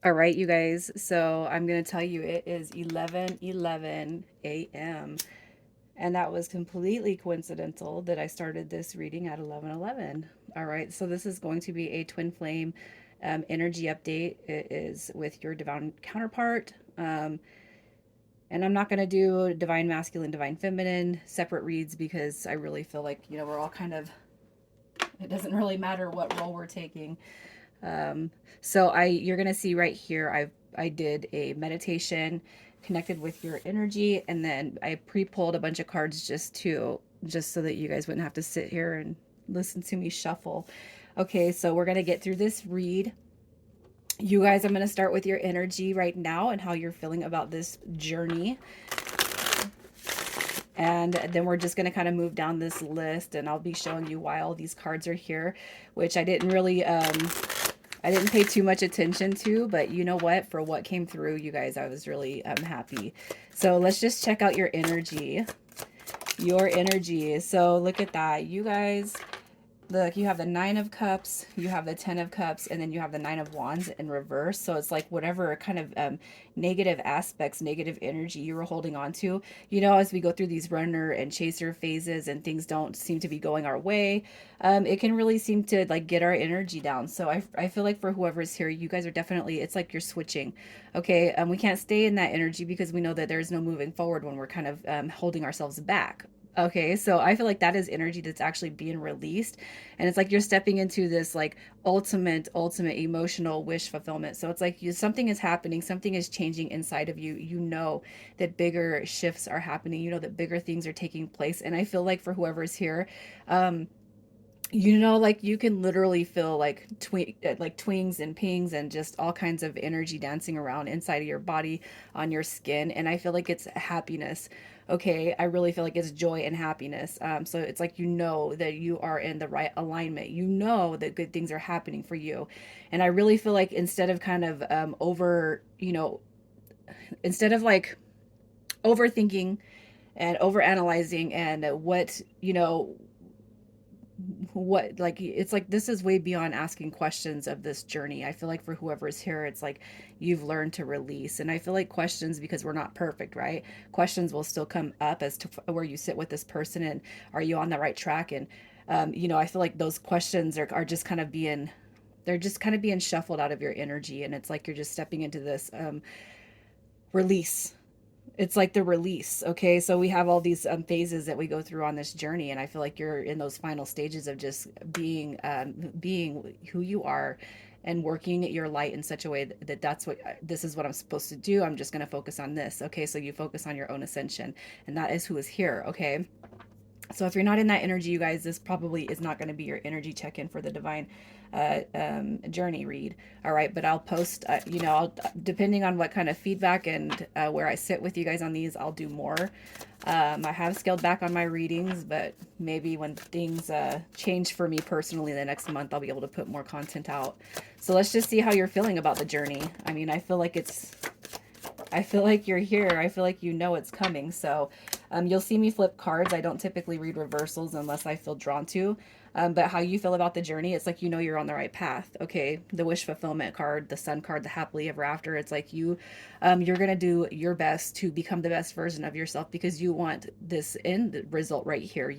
All right, you guys. So I'm going to tell you it is 11:11 a.m. And that was completely coincidental that I started this reading at 11:11. All right, so this is going to be a twin flame energy update. It is with your divine counterpart. And I'm not going to do divine masculine, divine feminine separate reads because I really feel like, we're all kind of, it doesn't really matter what role we're taking. Um, so you're gonna see right here, I did a meditation, connected with your energy, and then I pre-pulled a bunch of cards just so that you guys wouldn't have to sit here and listen to me shuffle. Okay, so we're gonna get through this read. You guys, I'm gonna start with your energy right now and how you're feeling about this journey. And then we're just going to kind of move down this list, and I'll be showing you why all these cards are here, which I didn't pay too much attention to, but you know what? For what came through, you guys, I was really happy. So let's just check out your energy. Your energy. So look at that. You guys, look, you have the Nine of Cups, you have the Ten of Cups, and then you have the Nine of Wands in reverse. So it's like whatever kind of negative aspects, negative energy you were holding on to. As we go through these runner and chaser phases and things don't seem to be going our way, it can really seem to like get our energy down. So I feel like for whoever's here, you guys are definitely, it's like you're switching. Okay, we can't stay in that energy because we know that there's no moving forward when we're kind of holding ourselves back. Okay, so I feel like that is energy that's actually being released. And it's like you're stepping into this like ultimate emotional wish fulfillment. So it's like something is happening, something is changing inside of you. You know that bigger shifts are happening, you know that bigger things are taking place. And I feel like for whoever's here, um, like you can literally feel like like twings and pings and just all kinds of energy dancing around inside of your body, on your skin, and I feel like it's happiness. Okay, I really feel like it's joy and happiness. So it's like that you are in the right alignment. You know that good things are happening for you, and I really feel like instead of kind of instead of like overthinking and overanalyzing and what like it's like this is way beyond asking questions of this journey. I feel like for whoever's here, it's like you've learned to release. And I feel like questions, because we're not perfect, right? Questions will still come up as to where you sit with this person and are you on the right track. And I feel like those questions are just kind of being, they're just kind of being shuffled out of your energy, and it's like you're just stepping into this release. It's like the release. Okay, so we have all these phases that we go through on this journey, and I feel like you're in those final stages of just being who you are and working your light in such a way that that's what this is what I'm supposed to do. I'm just going to focus on this. Okay, so you focus on your own ascension, and that is who is here. Okay, so if you're not in that energy, you guys, this probably is not going to be your energy check-in for the divine journey read. All right, but I'll post, depending on what kind of feedback and where I sit with you guys on these, I'll do more. I have scaled back on my readings, but maybe when things change for me personally the next month, I'll be able to put more content out. So let's just see how you're feeling about the journey. I mean, I feel like you're here. I feel like it's coming. So you'll see me flip cards. I don't typically read reversals unless I feel drawn to. But how you feel about the journey, it's like you're on the right path. Okay, the wish fulfillment card, the sun card, the happily ever after. It's like you're gonna do your best to become the best version of yourself because you want this end result right here.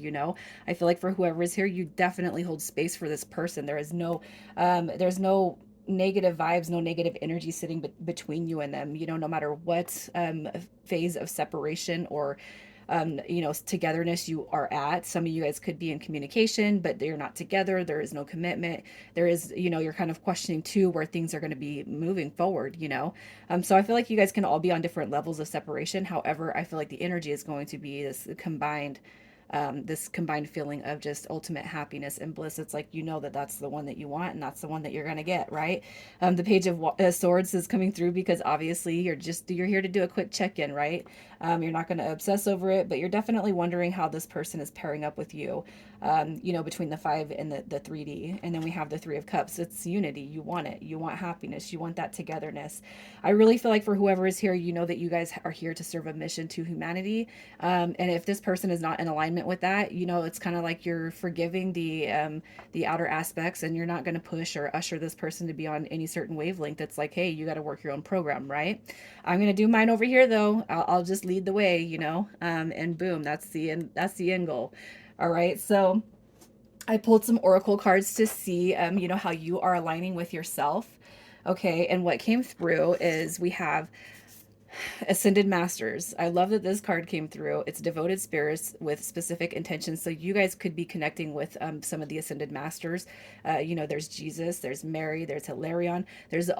I feel like for whoever is here, you definitely hold space for this person. There's no negative vibes, no negative energy sitting between you and them, no matter what phase of separation or togetherness you are at. Some of you guys could be in communication, but they're not together. There is no commitment. There is, you're kind of questioning too where things are going to be moving forward. So I feel like you guys can all be on different levels of separation. However, I feel like the energy is going to be this combined feeling of just ultimate happiness and bliss. It's like that that's the one that you want, and that's the one that you're gonna get, right? The Page of Swords is coming through because obviously you're here to do a quick check-in, right? You're not going to obsess over it, but you're definitely wondering how this person is pairing up with you. Between the five and the 3D, and then we have the Three of Cups. It's unity. You want it. You want happiness. You want that togetherness. I really feel like for whoever is here, that you guys are here to serve a mission to humanity. And if this person is not in alignment alignment with that, you know, it's kind of like you're forgiving the outer aspects, and you're not going to push or usher this person to be on any certain wavelength. It's like, hey, you got to work your own program, right? I'm going to do mine over here though. I'll just lead the way, you know, and boom, that's the end goal. All right. So I pulled some oracle cards to see, you know, how you are aligning with yourself. Okay. And what came through is we have Ascended Masters. I love that this card came through. It's devoted spirits with specific intentions. So you guys could be connecting with some of the Ascended Masters. You know, there's Jesus, there's Mary, there's Hilarion. There's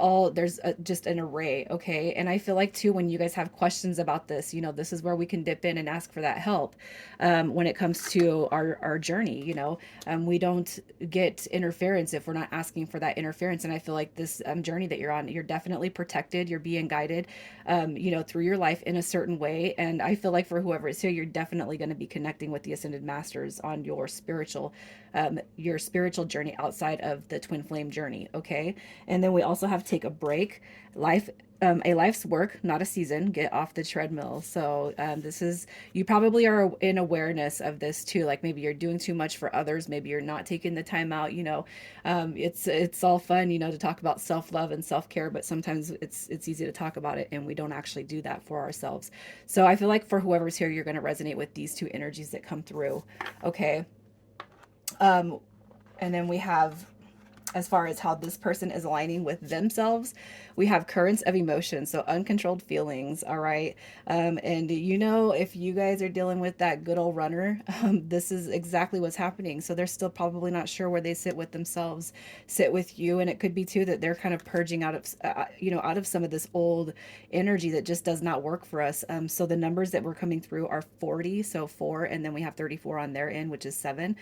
just an array. Okay. And I feel like too, when you guys have questions about this, you know, this is where we can dip in and ask for that help when it comes to our journey. You know, we don't get interference if we're not asking for that interference. And I feel like this journey that you're on, you're definitely protected. You're being guided, you know, through your life in a certain way. And I feel like for whoever is here, you're definitely going to be connecting with the Ascended Masters on your spiritual journey outside of the twin flame journey. Okay. And then we also have Take a Break. A life's work, not a season. Get off the treadmill. So this is, you probably are in awareness of this too. Like maybe you're doing too much for others. Maybe you're not taking the time out. You know, it's all fun, you know, to talk about self love and self care, but sometimes it's easy to talk about it and we don't actually do that for ourselves. So I feel like for whoever's here, you're going to resonate with these two energies that come through. Okay. And then we have, as far as how this person is aligning with themselves, we have currents of emotion, so uncontrolled feelings. All right. And you know, if you guys are dealing with that good old runner, this is exactly what's happening. So they're still probably not sure where they sit with themselves, sit with you. And it could be too that they're kind of purging out of you know, out of some of this old energy that just does not work for us. So the numbers that were coming through are 40, so 4, and then we have 34 on their end, which is 7.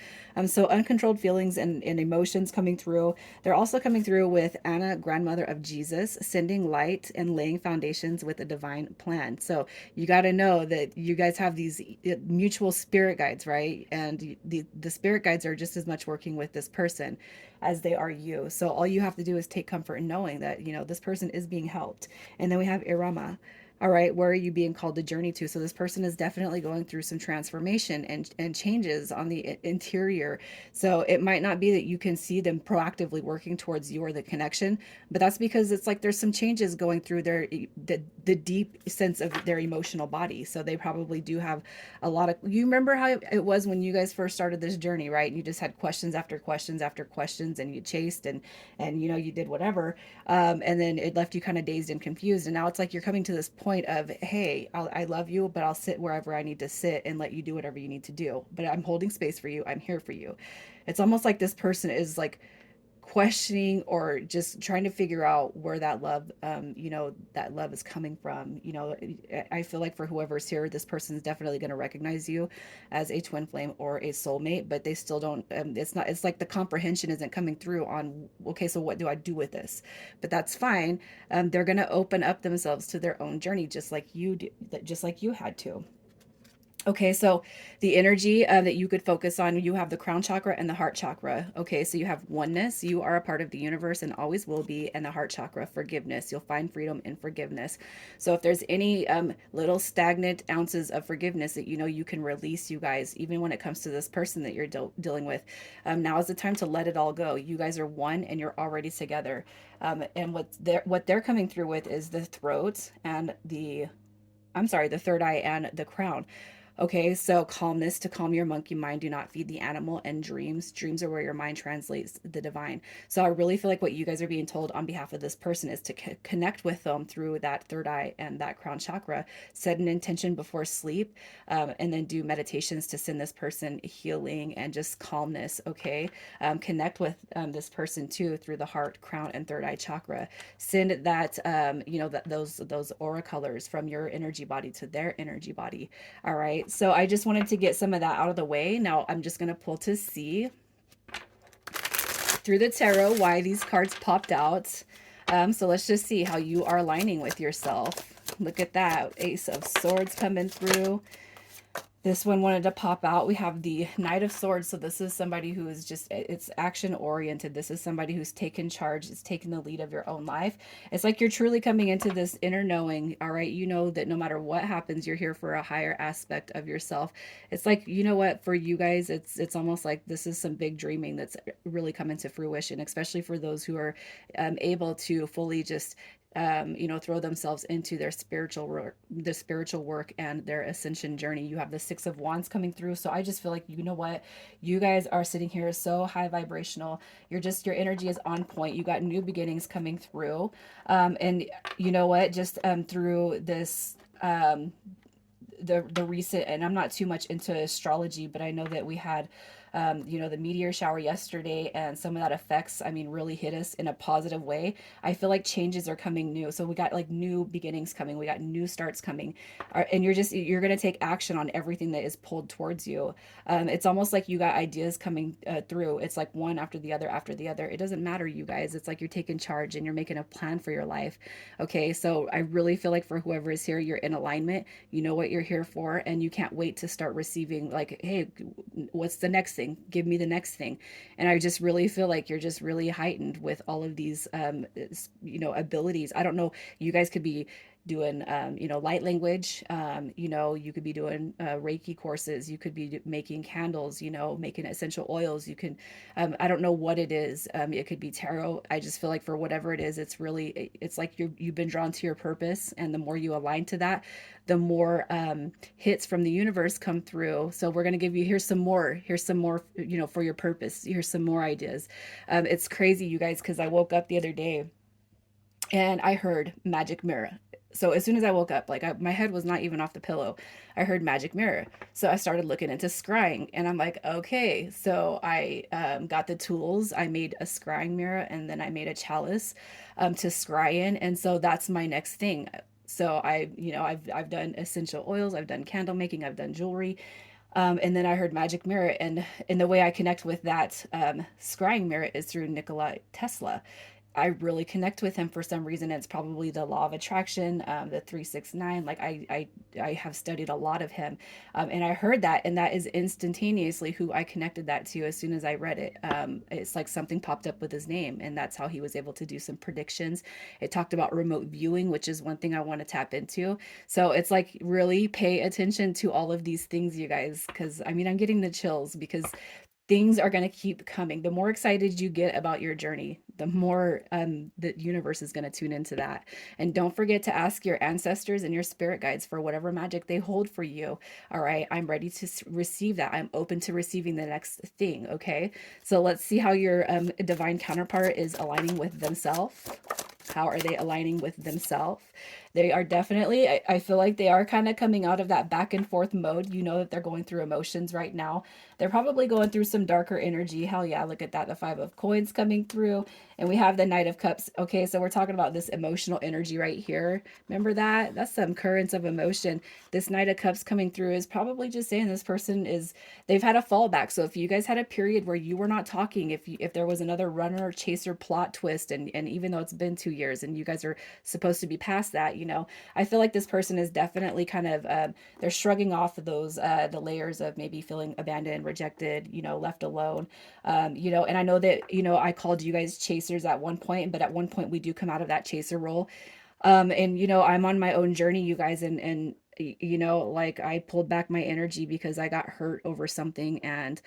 So uncontrolled feelings and emotions coming through. They're also coming through with Anna, grandmother of Jesus, sending light and laying foundations with a divine plan. So you got to know that you guys have these mutual spirit guides, right? And the spirit guides are just as much working with this person as they are you. So all you have to do is take comfort in knowing that, you know, this person is being helped. And then we have Irama. All right, where are you being called to journey to? So this person is definitely going through some transformation and changes on the interior. So it might not be that you can see them proactively working towards you or the connection, but that's because it's like there's some changes going through the deep sense of their emotional body. So they probably do have a lot of, you remember how it was when you guys first started this journey, right? And you just had questions after questions after questions, and you chased and you know, you did whatever, and then it left you kind of dazed and confused. And now it's like you're coming to this point of, hey, I love you, but I'll sit wherever I need to sit and let you do whatever you need to do. But I'm holding space for you. I'm here for you. It's almost like this person is like questioning or just trying to figure out where that love, you know, that love is coming from. You know, I feel like for whoever's here, this person is definitely going to recognize you as a twin flame or a soulmate, but they still don't, it's like the comprehension isn't coming through on, okay, so what do I do with this? But that's fine. They're going to open up themselves to their own journey, just like you do, just like you had to. Okay, so the energy that you could focus on, you have the crown chakra and the heart chakra. Okay, so you have oneness. You are a part of the universe and always will be. And the heart chakra, forgiveness. You'll find freedom in forgiveness. So if there's any little stagnant ounces of forgiveness that you know you can release, you guys, even when it comes to this person that you're dealing with, now is the time to let it all go. You guys are one and you're already together. And what they're coming through with is the throat and the third eye and the crown. Okay, so calmness to calm your monkey mind. Do not feed the animal, and dreams. Dreams are where your mind translates the divine. So I really feel like what you guys are being told on behalf of this person is to connect with them through that third eye and that crown chakra. Set an intention before sleep, and then do meditations to send this person healing and just calmness. Okay, connect with this person too through the heart, crown, and third eye chakra. Send that you know, that those aura colors from your energy body to their energy body. All right. So I just wanted to get some of that out of the way. Now I'm just going to pull to see through the tarot why these cards popped out. So let's just see how you are aligning with yourself. Look at that. Ace of Swords coming through. This one wanted to pop out. We have the Knight of Swords. So this is somebody who is just, it's action oriented. This is somebody who's taken charge, is taking the lead of your own life. It's like you're truly coming into this inner knowing, all right? You know that no matter what happens, you're here for a higher aspect of yourself. It's like, you know what, for you guys, it's almost like this is some big dreaming that's really coming to fruition, especially for those who are able to fully just throw themselves into their spiritual work and their ascension journey. You have the Six of Wands coming through. So I just feel like, you know what, you guys are sitting here so high vibrational. Your energy is on point. You got new beginnings coming through. And you know what, just through this, the recent, and I'm not too much into astrology, but I know that we had the meteor shower yesterday, and some of that effects, I mean, really hit us in a positive way. I feel like changes are coming new. So we got like new beginnings coming, we got new starts coming, and you're going to take action on everything that is pulled towards you. It's almost like you got ideas coming through. It's like one after the other after the other. It doesn't matter, you guys. It's like you're taking charge and you're making a plan for your life. Okay, so I really feel like for whoever is here, you're in alignment. You know what you're here for, and you can't wait to start receiving, like, hey, what's the next thing? Give me the next thing. And I just really feel like you're just really heightened with all of these abilities. I don't know, you guys could be doing light language. You could be doing Reiki courses, you could be making candles, making essential oils. You can I don't know what it is. It could be tarot. I just feel like for whatever it is, it's like you've been drawn to your purpose, and the more you align to that, the more hits from the universe come through. So we're gonna give you, here's some more, for your purpose. Here's some more ideas. It's crazy, you guys, because I woke up the other day and I heard magic mirror. So as soon as I woke up, like my head was not even off the pillow, I heard magic mirror. So I started looking into scrying, and I'm like, okay. So I got the tools. I made a scrying mirror, and then I made a chalice to scry in, and so that's my next thing. So I've done essential oils, I've done candle making, I've done jewelry, and then I heard magic mirror, and the way I connect with that scrying mirror is through Nikola Tesla. I really connect with him for some reason. It's probably the law of attraction, the 369. Like I have studied a lot of him, and I heard that, and that is instantaneously who I connected that to as soon as I read it. It's like something popped up with his name, and that's how he was able to do some predictions. It talked about remote viewing, which is one thing I want to tap into. So it's like really pay attention to all of these things, you guys, because I mean I'm getting the chills because things are going to keep coming. The more excited you get about your journey, the more the universe is going to tune into that. And don't forget to ask your ancestors and your spirit guides for whatever magic they hold for you. All right, I'm ready to receive that. I'm open to receiving the next thing. Okay, so let's see how your divine counterpart is aligning with themselves. How are they aligning with themselves? They are definitely, I feel like they are kind of coming out of that back and forth mode. You know that they're going through emotions right now. They're probably going through some darker energy. Hell yeah, look at that. The Five of Coins coming through. And we have the Knight of Cups. Okay, so we're talking about this emotional energy right here. Remember that? That's some currents of emotion. This Knight of Cups coming through is probably just saying this person is, they've had a fallback. So if you guys had a period where you were not talking, if there was another runner or chaser plot twist, and even though it's been 2 years and you guys are supposed to be past that, I feel like this person is definitely kind of, they're shrugging off of those, the layers of maybe feeling abandoned, rejected, left alone. And I know that, I called you guys chasers at one point, but at one point we do come out of that chaser role. And I'm on my own journey, you guys, and like I pulled back my energy because I got hurt over something, and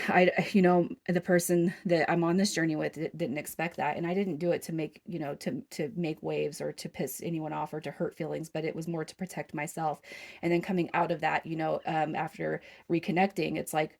the person that I'm on this journey with didn't expect that. And I didn't do it to make, to make waves or to piss anyone off or to hurt feelings, but it was more to protect myself. And then coming out of that, after reconnecting, it's like,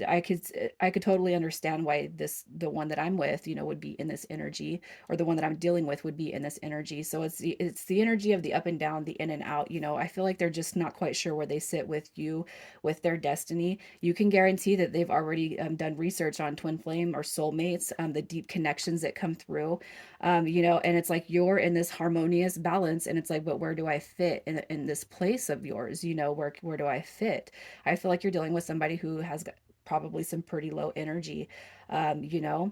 I could totally understand why the one that I'm with, would be in this energy, or the one that I'm dealing with would be in this energy. So it's the energy of the up and down, the in and out. I feel like they're just not quite sure where they sit with you, with their destiny. You can guarantee that they've already done research on twin flame or soulmates, the deep connections that come through, and it's like you're in this harmonious balance, and it's like, but where do I fit in this place of yours? Where do I fit? I feel like you're dealing with somebody who has got probably some pretty low energy, um, you know,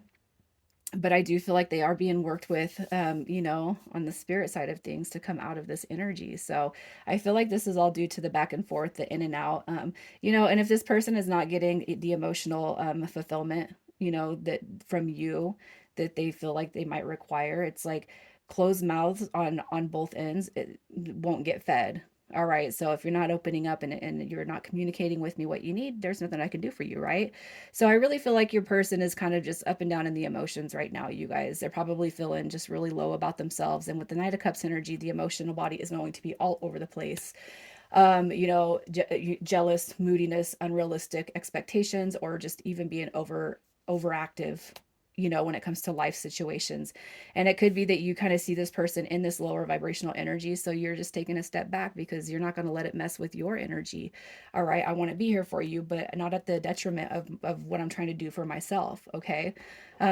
but I do feel like they are being worked with, on the spirit side of things to come out of this energy. So I feel like this is all due to the back and forth, the in and out. And if this person is not getting the emotional fulfillment, that from you that they feel like they might require, it's like closed mouths on both ends. It won't get fed. All right. So if you're not opening up and you're not communicating with me what you need, there's nothing I can do for you, right? So I really feel like your person is kind of just up and down in the emotions right now, you guys. They're probably feeling just really low about themselves. And with the Knight of Cups energy, the emotional body is going to be all over the place. Jealous, moodiness, unrealistic expectations, or just even being overactive, when it comes to life situations. And it could be that you kind of see this person in this lower vibrational energy. So you're just taking a step back because you're not going to let it mess with your energy. All right. I want to be here for you, but not at the detriment of what I'm trying to do for myself. Okay.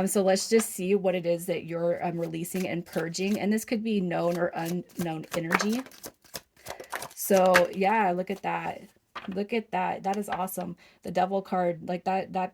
So let's just see what it is that you're releasing and purging. And this could be known or unknown energy. So yeah, look at that. Look at that. That is awesome. The devil card, like that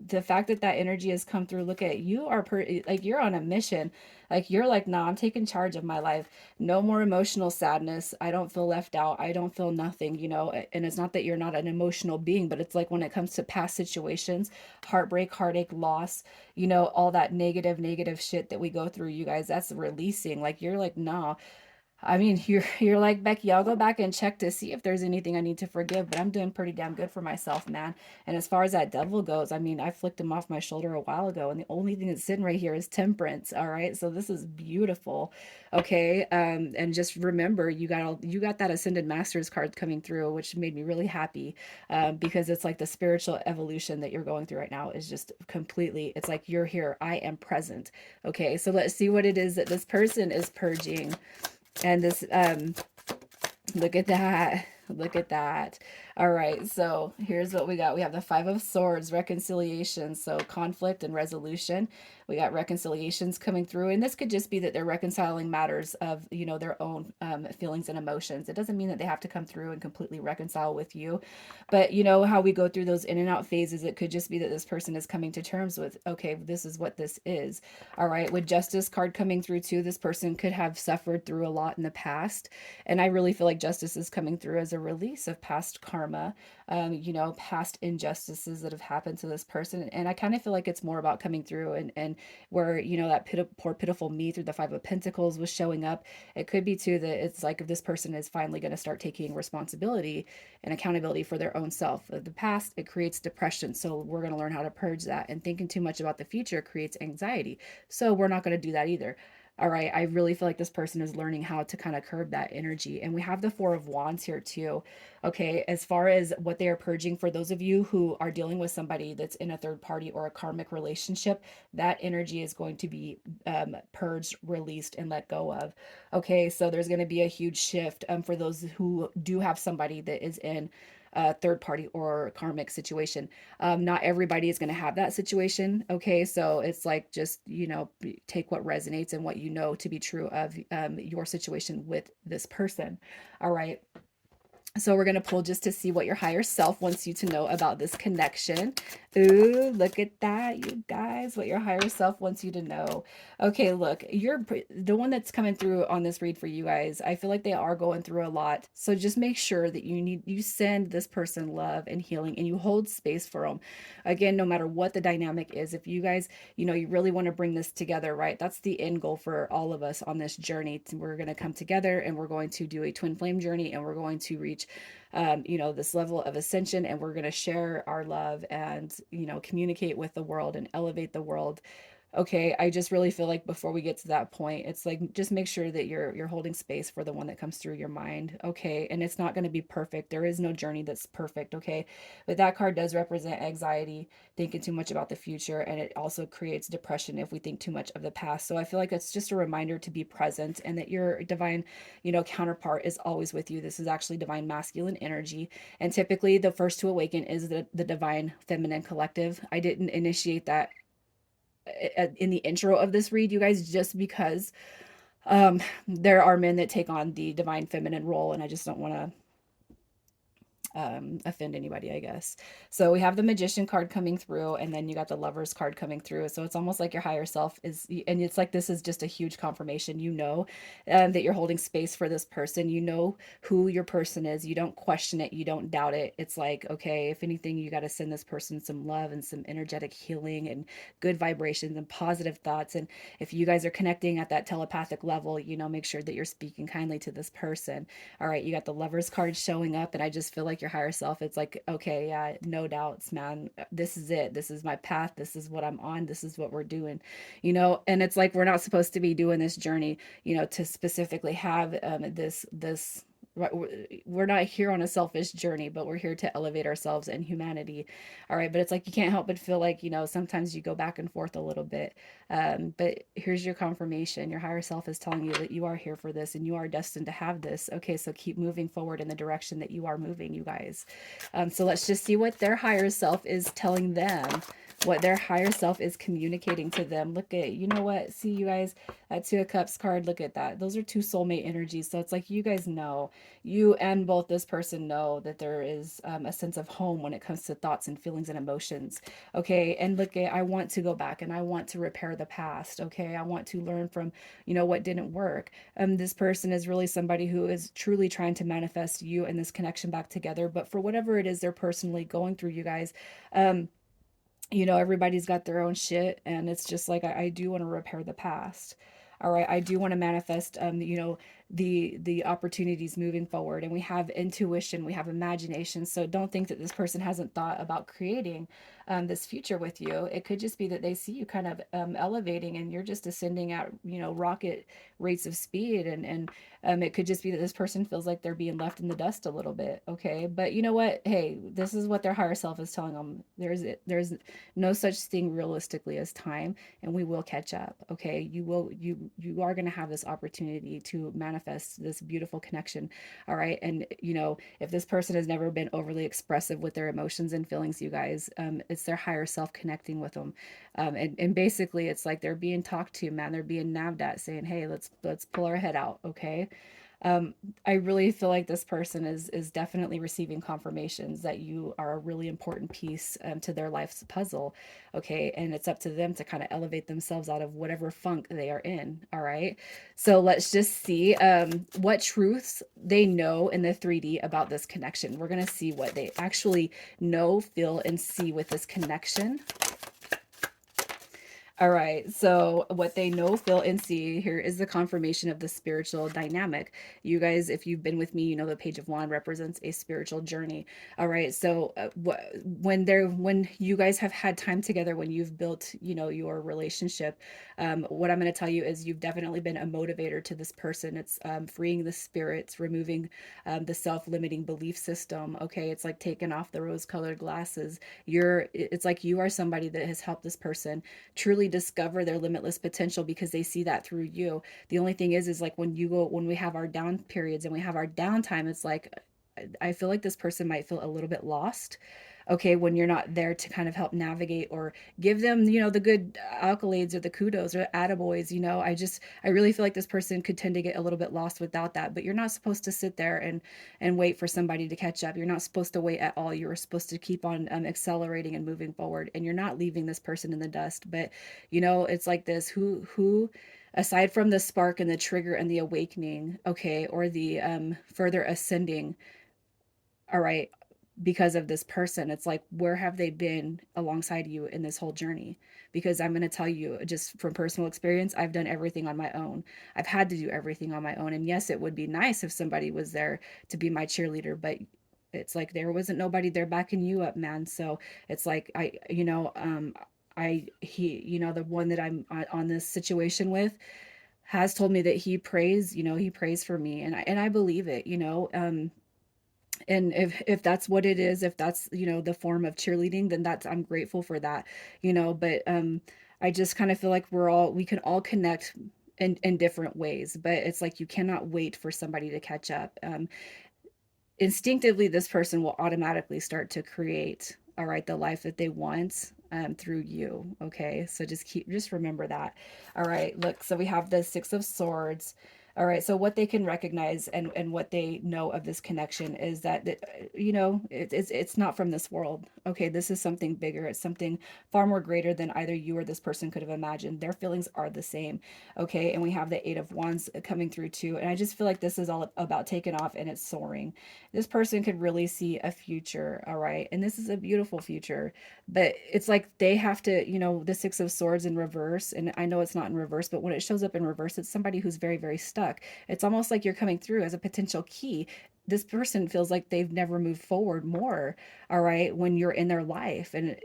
the fact that that energy has come through, look at you are like you're on a mission. Like you're like, nah, I'm taking charge of my life. No more emotional sadness. I don't feel left out. I don't feel nothing, and it's not that you're not an emotional being, but it's like when it comes to past situations, heartbreak, heartache, loss, all that negative shit that we go through, you guys, that's releasing. Like you're like, nah, I mean, you're like, Becky, I'll go back and check to see if there's anything I need to forgive, but I'm doing pretty damn good for myself, man. And as far as that devil goes, I mean, I flicked him off my shoulder a while ago, and the only thing that's sitting right here is temperance. All right, so this is beautiful. Okay, and just remember, you got that ascended masters card coming through, which made me really happy, because it's like the spiritual evolution that you're going through right now is just completely. It's like you're here, I am present. Okay, so let's see what it is that this person is purging. And this, look at that. Look at that. All right, so here's what we got. We have the Five of Swords, reconciliation, so conflict and resolution. We got reconciliations coming through, and this could just be that they're reconciling matters of, their own feelings and emotions. It doesn't mean that they have to come through and completely reconcile with you, but you know how we go through those in and out phases. It could just be that this person is coming to terms with, okay, this is what this is. All right, with Justice card coming through too, this person could have suffered through a lot in the past, and I really feel like justice is coming through as a release of past karma, past injustices that have happened to this person. And I kind of feel like it's more about coming through and where, that poor, pitiful me through the Five of Pentacles was showing up. It could be too that it's like if this person is finally going to start taking responsibility and accountability for their own self. The past, it creates depression. So we're going to learn how to purge that. And thinking too much about the future creates anxiety. So we're not going to do that either. All right, I really feel like this person is learning how to kind of curb that energy. And we have the Four of Wands here too. Okay, as far as what they are purging, for those of you who are dealing with somebody that's in a third party or a karmic relationship, that energy is going to be purged, released, and let go of. Okay, so there's going to be a huge shift for those who do have somebody that is in a third party or karmic situation. Not everybody is going to have that situation. Okay, so it's like just, take what resonates and what you know to be true of your situation with this person. All right. So we're going to pull just to see what your higher self wants you to know about this connection. Ooh, look at that, you guys, what your higher self wants you to know. Okay, look, you're the one that's coming through on this read for you guys. I feel like they are going through a lot. So just make sure that you send this person love and healing and you hold space for them. Again, no matter what the dynamic is, if you guys, you really want to bring this together, right? That's the end goal for all of us on this journey. We're going to come together and we're going to do a twin flame journey and we're going to reach this level of ascension, and we're going to share our love and, communicate with the world and elevate the world. Okay, I just really feel like before we get to that point, it's like just make sure that you're holding space for the one that comes through your mind. Okay, and it's not going to be perfect. There is no journey that's perfect. Okay, but that card does represent anxiety, thinking too much about the future, and it also creates depression if we think too much of the past. So I feel like it's just a reminder to be present and that your divine, counterpart is always with you. This is actually divine masculine energy, and typically the first to awaken is the divine feminine collective. I didn't initiate that in the intro of this read, you guys, just because there are men that take on the divine feminine role, and I just don't want to offend anybody, I guess. So we have the Magician card coming through, and then you got the Lovers card coming through. So it's almost like your higher self is, and it's like this is just a huge confirmation. You know, that you're holding space for this person. You know who your person is. You don't question it. You don't doubt it. It's like, okay, if anything, you got to send this person some love and some energetic healing and good vibrations and positive thoughts. And if you guys are connecting at that telepathic level, you know, make sure that you're speaking kindly to this person. All right, you got the Lovers card showing up, and I just feel like your higher self, it's like, okay, yeah, no doubts, man. This is it. This is my path. This is what I'm on. This is what we're doing, you know. And it's like we're not supposed to be doing this journey, you know, to specifically have this right, we're not here on a selfish journey, but we're here to elevate ourselves and humanity. All right, but it's like you can't help but feel like, you know, sometimes you go back and forth a little bit. But here's your confirmation. Your higher self is telling you that you are here for this and you are destined to have this. Okay, so keep moving forward in the direction that you are moving, you guys. So let's just see what their higher self is telling them, what their higher self is communicating to them. Look at, you know what? See, you guys, that Two of Cups card, look at that. Those are two soulmate energies. So it's like you guys know, you and both this person know that there is a sense of home when it comes to thoughts and feelings and emotions. Okay, and look at, I want to go back and I want to repair the past. Okay, I want to learn from, you know, what didn't work. This person is really somebody who is truly trying to manifest you and this connection back together. But for whatever it is they're personally going through, you guys, um, you know, everybody's got their own shit, and it's just like I do want to repair the past. All right, I do want to manifest, you know, the opportunities moving forward. And we have intuition, we have imagination. So don't think that this person hasn't thought about creating this future with you. It could just be that they see you kind of elevating, and you're just ascending at, you know, rocket rates of speed. And it could just be that this person feels like they're being left in the dust a little bit. Okay, but you know what? Hey, this is what their higher self is telling them. There's no such thing realistically as time, and we will catch up. Okay, you are going to have this opportunity to manifest this beautiful connection. All right, and you know, if this person has never been overly expressive with their emotions and feelings, you guys, it's their higher self connecting with them. And basically it's like they're being talked to, man. They're being nabbed at, saying, hey, let's pull our head out. Okay, um, I really feel like this person is definitely receiving confirmations that you are a really important piece, to their life's puzzle. Okay, and it's up to them to kind of elevate themselves out of whatever funk they are in. All right, so let's just see what truths they know in the 3D about this connection. We're gonna see what they actually know, feel, and see with this connection. All right. So, what they know, feel, and see here is the confirmation of the spiritual dynamic. You guys, if you've been with me, you know the Page of Wand represents a spiritual journey. All right. So, when you guys have had time together, when you've built, you know, your relationship, what I'm going to tell you is you've definitely been a motivator to this person. It's freeing the spirits, removing the self-limiting belief system. Okay. It's like taking off the rose-colored glasses. It's like you are somebody that has helped this person truly discover their limitless potential because they see that through you. The only thing is like when we have our down periods and we have our downtime, it's like I feel like this person might feel a little bit lost. Okay, when you're not there to kind of help navigate or give them, you know, the good accolades or the kudos or the attaboys, you know, I really feel like this person could tend to get a little bit lost without that. But you're not supposed to sit there and wait for somebody to catch up. You're not supposed to wait at all. You're supposed to keep on accelerating and moving forward. And you're not leaving this person in the dust. But you know, it's like this: who aside from the spark and the trigger and the awakening, okay, or the further ascending, all right, because of this person, it's like, where have they been alongside you in this whole journey? Because I'm going to tell you, just from personal experience, I've done everything on my own. I've had to do everything on my own. And yes, it would be nice if somebody was there to be my cheerleader, but it's like there wasn't nobody there backing you up, man. So it's like you know, the one that I'm on this situation with has told me that he prays, you know, he prays for me, and I believe it, you know. And if that's what it is, if that's, you know, the form of cheerleading, then that's, I'm grateful for that, you know. But I just kind of feel like we can all connect in different ways, but it's like you cannot wait for somebody to catch up. Instinctively this person will automatically start to create, all right, the life that they want, through you. Okay, so just remember that. All right, look, so we have the Six of Swords. All right. So what they can recognize and what they know of this connection is that, you know, it's not from this world. Okay. This is something bigger. It's something far more greater than either you or this person could have imagined. Their feelings are the same. Okay. And we have the Eight of Wands coming through too. And I just feel like this is all about taking off and it's soaring. This person could really see a future. All right. And this is a beautiful future, but it's like they have to, you know, the Six of Swords in reverse. And I know it's not in reverse, but when it shows up in reverse, it's somebody who's very, very stuck. It's almost like you're coming through as a potential key. This person feels like they've never moved forward more. All right. When you're in their life, and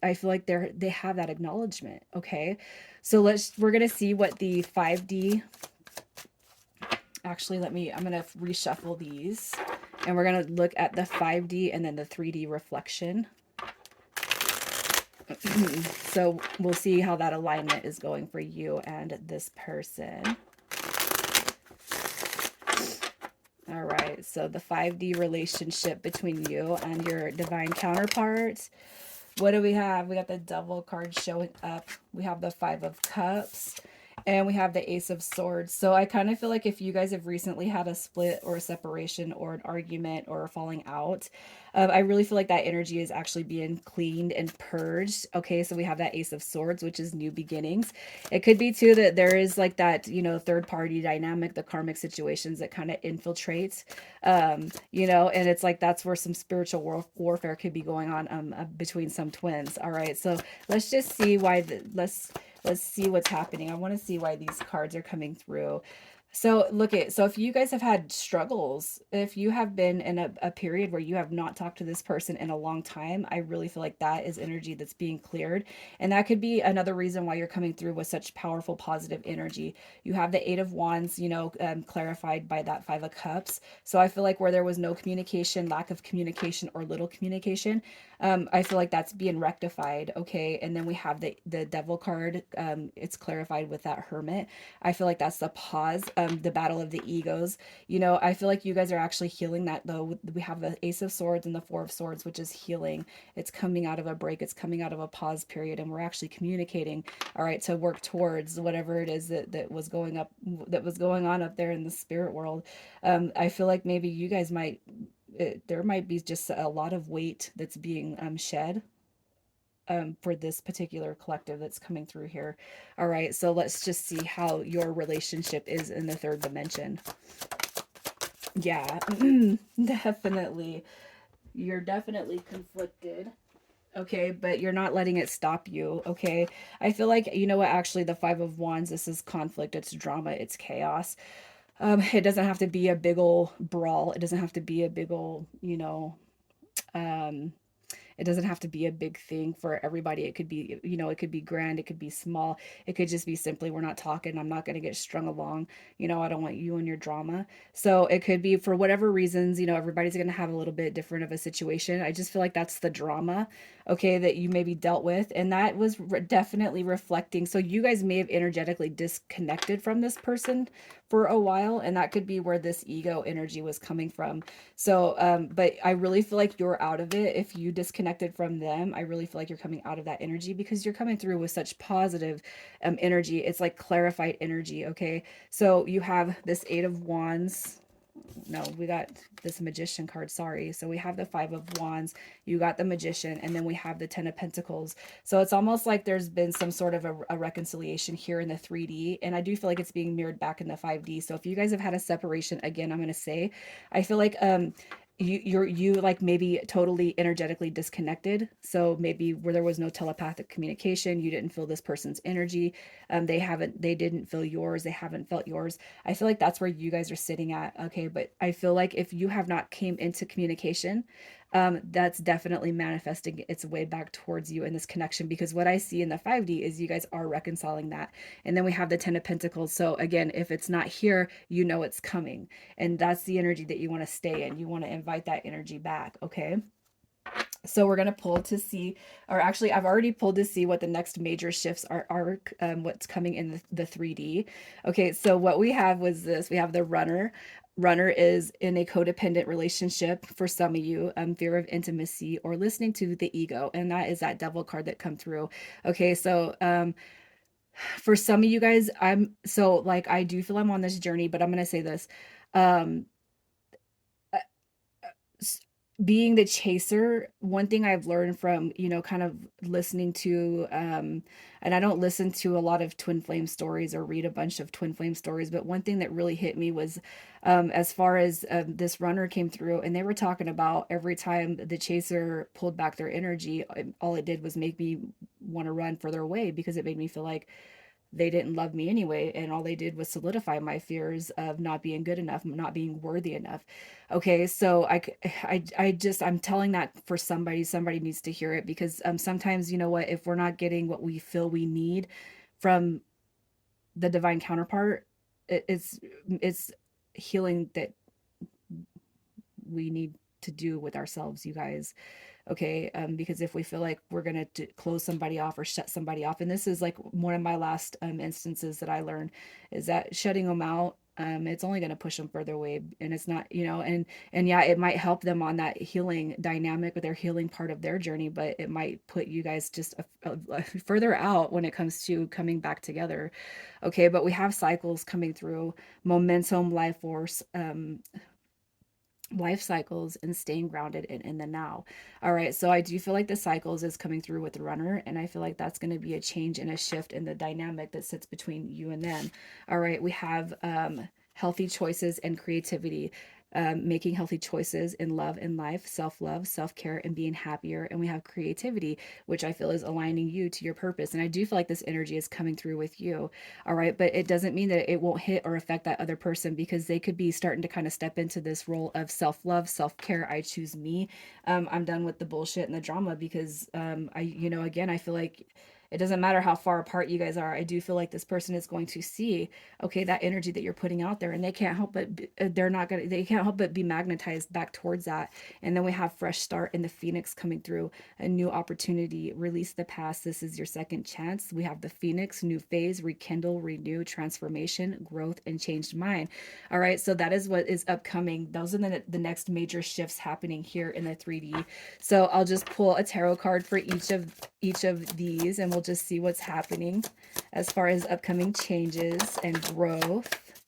I feel like they have that acknowledgement. Okay. So we're going to see what the 5D, actually, I'm going to reshuffle these, and we're going to look at the 5D and then the 3D reflection. So we'll see how that alignment is going for you and this person. All right, so the 5D relationship between you and your divine counterpart. What do we have? We got the Devil card showing up. We have the Five of Cups. And we have the Ace of Swords. So I kind of feel like if you guys have recently had a split or a separation or an argument or a falling out, I really feel like that energy is actually being cleaned and purged. Okay, so we have that Ace of Swords, which is new beginnings. It could be too that there is like that, you know, third party dynamic, the karmic situations that kind of infiltrates, you know, and it's like that's where some spiritual warfare could be going on between some twins. All right, so let's just see why let's see what's happening. I want to see why these cards are coming through. So so if you guys have had struggles, if you have been in a period where you have not talked to this person in a long time, I really feel like that is energy that's being cleared. And that could be another reason why you're coming through with such powerful, positive energy. You have the Eight of Wands, you know, clarified by that Five of Cups. So I feel like where there was no communication, lack of communication, or little communication, I feel like that's being rectified. Okay. And then we have the Devil card. It's clarified with that Hermit. I feel like that's the pause, the battle of the egos. You know, I feel like you guys are actually healing that though. We have the Ace of Swords and the Four of Swords, which is healing. It's coming out of a break. It's coming out of a pause period. And we're actually communicating, all right, to work towards whatever it is that was going on up there in the spirit world. I feel like maybe you guys there might be just a lot of weight that's being shed for this particular collective that's coming through here. All right, so let's just see how your relationship is in the third dimension. Yeah, definitely. You're definitely conflicted. Okay, but you're not letting it stop you. Okay, I feel like, you know what, actually, the Five of Wands, this is conflict, it's drama, it's chaos. It doesn't have to be a big ol' brawl. It doesn't have to be a big ol', you know, um, it doesn't have to be a big thing for everybody. It could be, you know, it could be grand, it could be small. It could just be simply, we're not talking. I'm not going to get strung along. You know, I don't want you and your drama. So it could be for whatever reasons, you know, everybody's going to have a little bit different of a situation. I just feel like that's the drama, okay, that you maybe dealt with. And that was definitely reflecting. So you guys may have energetically disconnected from this person for a while. And that could be where this ego energy was coming from. So, but I really feel like you're out of it. If you disconnected from them, I really feel like you're coming out of that energy because you're coming through with such positive energy. It's like clarified energy. Okay. So you have this Eight of Wands. No, we got this Magician card. Sorry. So we have the Five of Wands. You got the Magician, and then we have the Ten of Pentacles. So it's almost like there's been some sort of a reconciliation here in the 3D, and I do feel like it's being mirrored back in the 5D. So if you guys have had a separation, again, I'm going to say, I feel like you like maybe totally energetically disconnected. So maybe where there was no telepathic communication, you didn't feel this person's energy. They didn't feel yours. They haven't felt yours. I feel like that's where you guys are sitting at. Okay. But I feel like if you have not came into communication, that's definitely manifesting its way back towards you in this connection, because what I see in the 5D is you guys are reconciling that. And then we have the Ten of Pentacles. So again, if it's not here, you know it's coming. And that's the energy that you want to stay in. You want to invite that energy back. Okay. So we're going to pull to see, or actually I've already pulled to see what the next major shifts are what's coming in the 3D. Okay, so what we have was this. We have the Runner. Runner is in a codependent relationship for some of you, fear of intimacy or listening to the ego. And that is that Devil card that come through. Okay, so For some of you guys, I'm so like I do feel I'm on this journey, but I'm gonna say this. Um, uh, s- Being the chaser, one thing I've learned from, kind of listening to, and I don't listen to a lot of twin flame stories or read a bunch of twin flame stories, but one thing that really hit me was, as far as this runner came through, and they were talking about every time the chaser pulled back their energy, all it did was make me want to run further away because it made me feel like they didn't love me anyway, and all they did was solidify my fears of not being good enough, not being worthy enough. Okay, so I'm telling that for somebody needs to hear it, because sometimes, you know what, if we're not getting what we feel we need from the divine counterpart, it's healing that we need to do with ourselves, you guys. Okay, because if we feel like we're going to close somebody off or shut somebody off, and this is like one of my last instances that I learned, is that shutting them out, it's only going to push them further away, and it's not, and yeah, it might help them on that healing dynamic or their healing part of their journey, but it might put you guys just further out when it comes to coming back together. Okay, but we have cycles coming through: momentum, life force, life cycles, and staying grounded in the now. All right, so I do feel like the cycles is coming through with the runner, and I feel like that's going to be a change and a shift in the dynamic that sits between you and them. All right, we have healthy choices and creativity. Making healthy choices in love and life, self-love, self-care, and being happier. And we have creativity, which I feel is aligning you to your purpose. And I do feel like this energy is coming through with you. All right, but it doesn't mean that it won't hit or affect that other person, because they could be starting to kind of step into this role of self-love, self-care. I choose me. I'm done with the bullshit and the drama, because again, I feel like it doesn't matter how far apart you guys are. I do feel like this person is going to see, okay, that energy that you're putting out there, and they can't help but they can't help but be magnetized back towards that. And then we have fresh start in the phoenix coming through, a new opportunity, release the past. This is your second chance. We have the phoenix, new phase, rekindle, renew, transformation, growth, and changed mind. All right, so that is what is upcoming. Those are the next major shifts happening here in the 3D. So I'll just pull a tarot card for each of these, and we'll just see what's happening as far as upcoming changes and growth.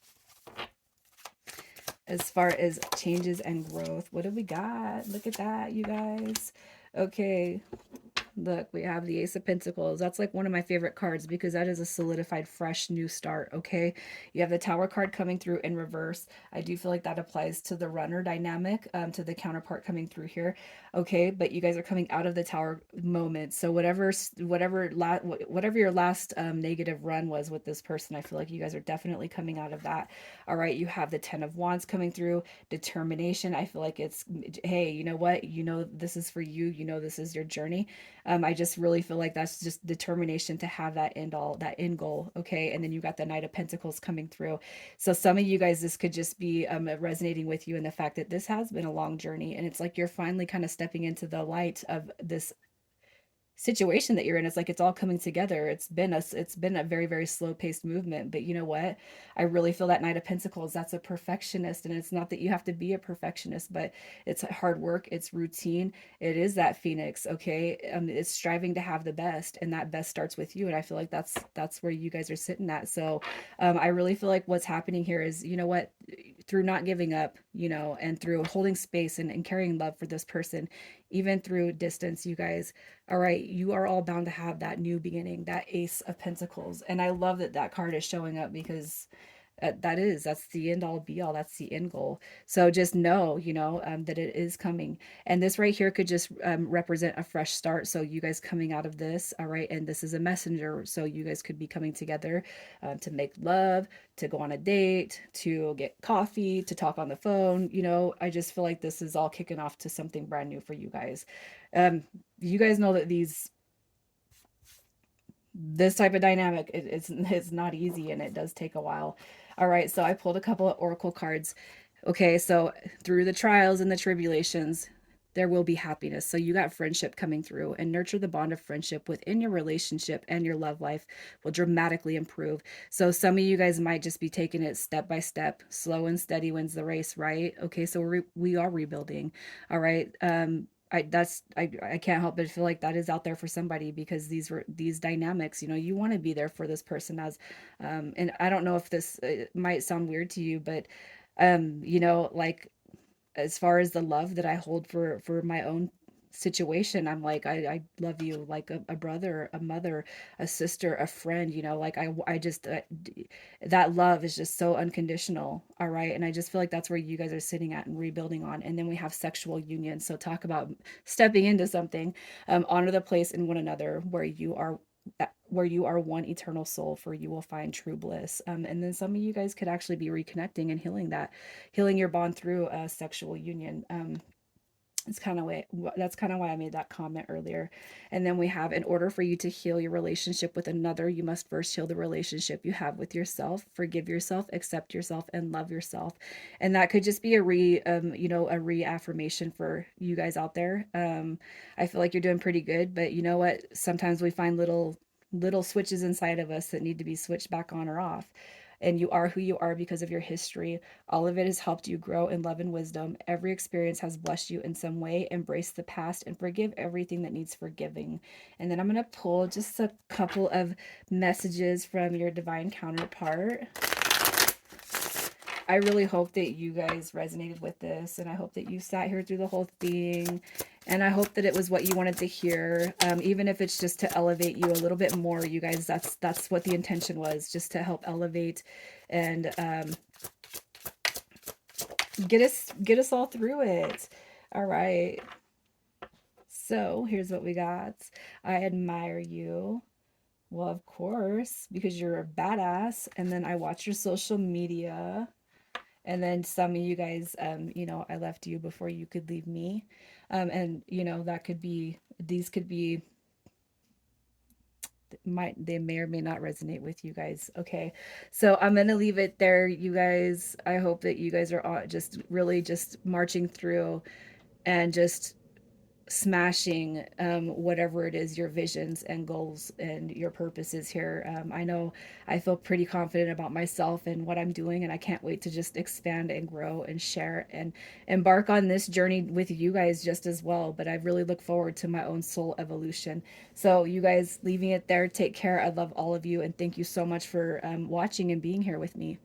As far as changes and growth, what do we got? Look at that, you guys. Okay, look, we have the Ace of Pentacles. That's like one of my favorite cards, because that is a solidified, fresh, new start. Okay. You have the Tower card coming through in reverse. I do feel like that applies to the runner dynamic, to the counterpart coming through here. Okay. But you guys are coming out of the Tower moment. So whatever your last negative run was with this person, I feel like you guys are definitely coming out of that. All right. You have the Ten of Wands coming through, determination. I feel like it's, hey, you know what? This is for you. This is your journey. I just really feel like that's just determination to have that end goal. Okay. And then you got the Knight of Pentacles coming through. So some of you guys, this could just be resonating with you in the fact that this has been a long journey. And it's like you're finally kind of stepping into the light of this situation that you're in. It's like it's all coming together. It's been a very, very slow paced movement, but you know what, I really feel that Knight of Pentacles, that's a perfectionist. And it's not that you have to be a perfectionist, but it's hard work, it's routine, it is that phoenix. Okay, it's striving to have the best, and that best starts with you. And I feel like that's where you guys are sitting at. So I really feel like what's happening here is, you know what, through not giving up, and through holding space and carrying love for this person, even through distance, you guys, all right, you are all bound to have that new beginning, that Ace of Pentacles. And I love that that card is showing up, because that's the end all be all. That's the end goal. So just know, that it is coming. And this right here could just represent a fresh start. So you guys coming out of this, all right. And this is a messenger. So you guys could be coming together to make love, to go on a date, to get coffee, to talk on the phone. I just feel like this is all kicking off to something brand new for you guys. You guys know that this type of dynamic, it's not easy, and it does take a while. All right, so I pulled a couple of oracle cards. Okay, so through the trials and the tribulations, there will be happiness. So you got friendship coming through, and nurture the bond of friendship within your relationship, and your love life will dramatically improve. So some of you guys might just be taking it step by step. Slow and steady wins the race, right? Okay, so we are rebuilding. All right. I can't help but feel like that is out there for somebody, because these dynamics, you want to be there for this person as, and I don't know if this might sound weird to you, but like, as far as the love that I hold for my own situation, I'm like, I love you like a brother, a mother, a sister, a friend, like I just that love is just so unconditional. All right. And I just feel like that's where you guys are sitting at and rebuilding on. And then we have sexual union. So talk about stepping into something. Honor the place in one another where you are one eternal soul, for you will find true bliss. And then some of you guys could actually be reconnecting and healing your bond through a sexual union. It's kind of way That's kind of why I made that comment earlier. And then we have, in order for you to heal your relationship with another, you must first heal the relationship you have with yourself. Forgive yourself, accept yourself, and love yourself. And that could just be a reaffirmation for you guys out there. I feel like you're doing pretty good, but you know what? Sometimes we find little switches inside of us that need to be switched back on or off. And you are who you are because of your history. All of it has helped you grow in love and wisdom. Every experience has blessed you in some way. Embrace the past and forgive everything that needs forgiving. And then I'm going to pull just a couple of messages from your divine counterpart. I really hope that you guys resonated with this, and I hope that you sat here through the whole thing, and I hope that it was what you wanted to hear, even if it's just to elevate you a little bit more. You guys, that's what the intention was, just to help elevate and get us all through it. All right. So here's what we got. I admire you. Well, of course, because you're a badass. And then I watch your social media. And then some of you guys, I left you before you could leave me. And that could be, these could be, they may or may not resonate with you guys. Okay. So I'm going to leave it there, you guys. I hope that you guys are all just really just marching through and just smashing whatever it is, your visions and goals and your purposes here. I know I feel pretty confident about myself and what I'm doing, and I can't wait to just expand and grow and share and embark on this journey with you guys just as well. But I really look forward to my own soul evolution. So, you guys, leaving it there. Take care. I love all of you, and thank you so much for watching and being here with me.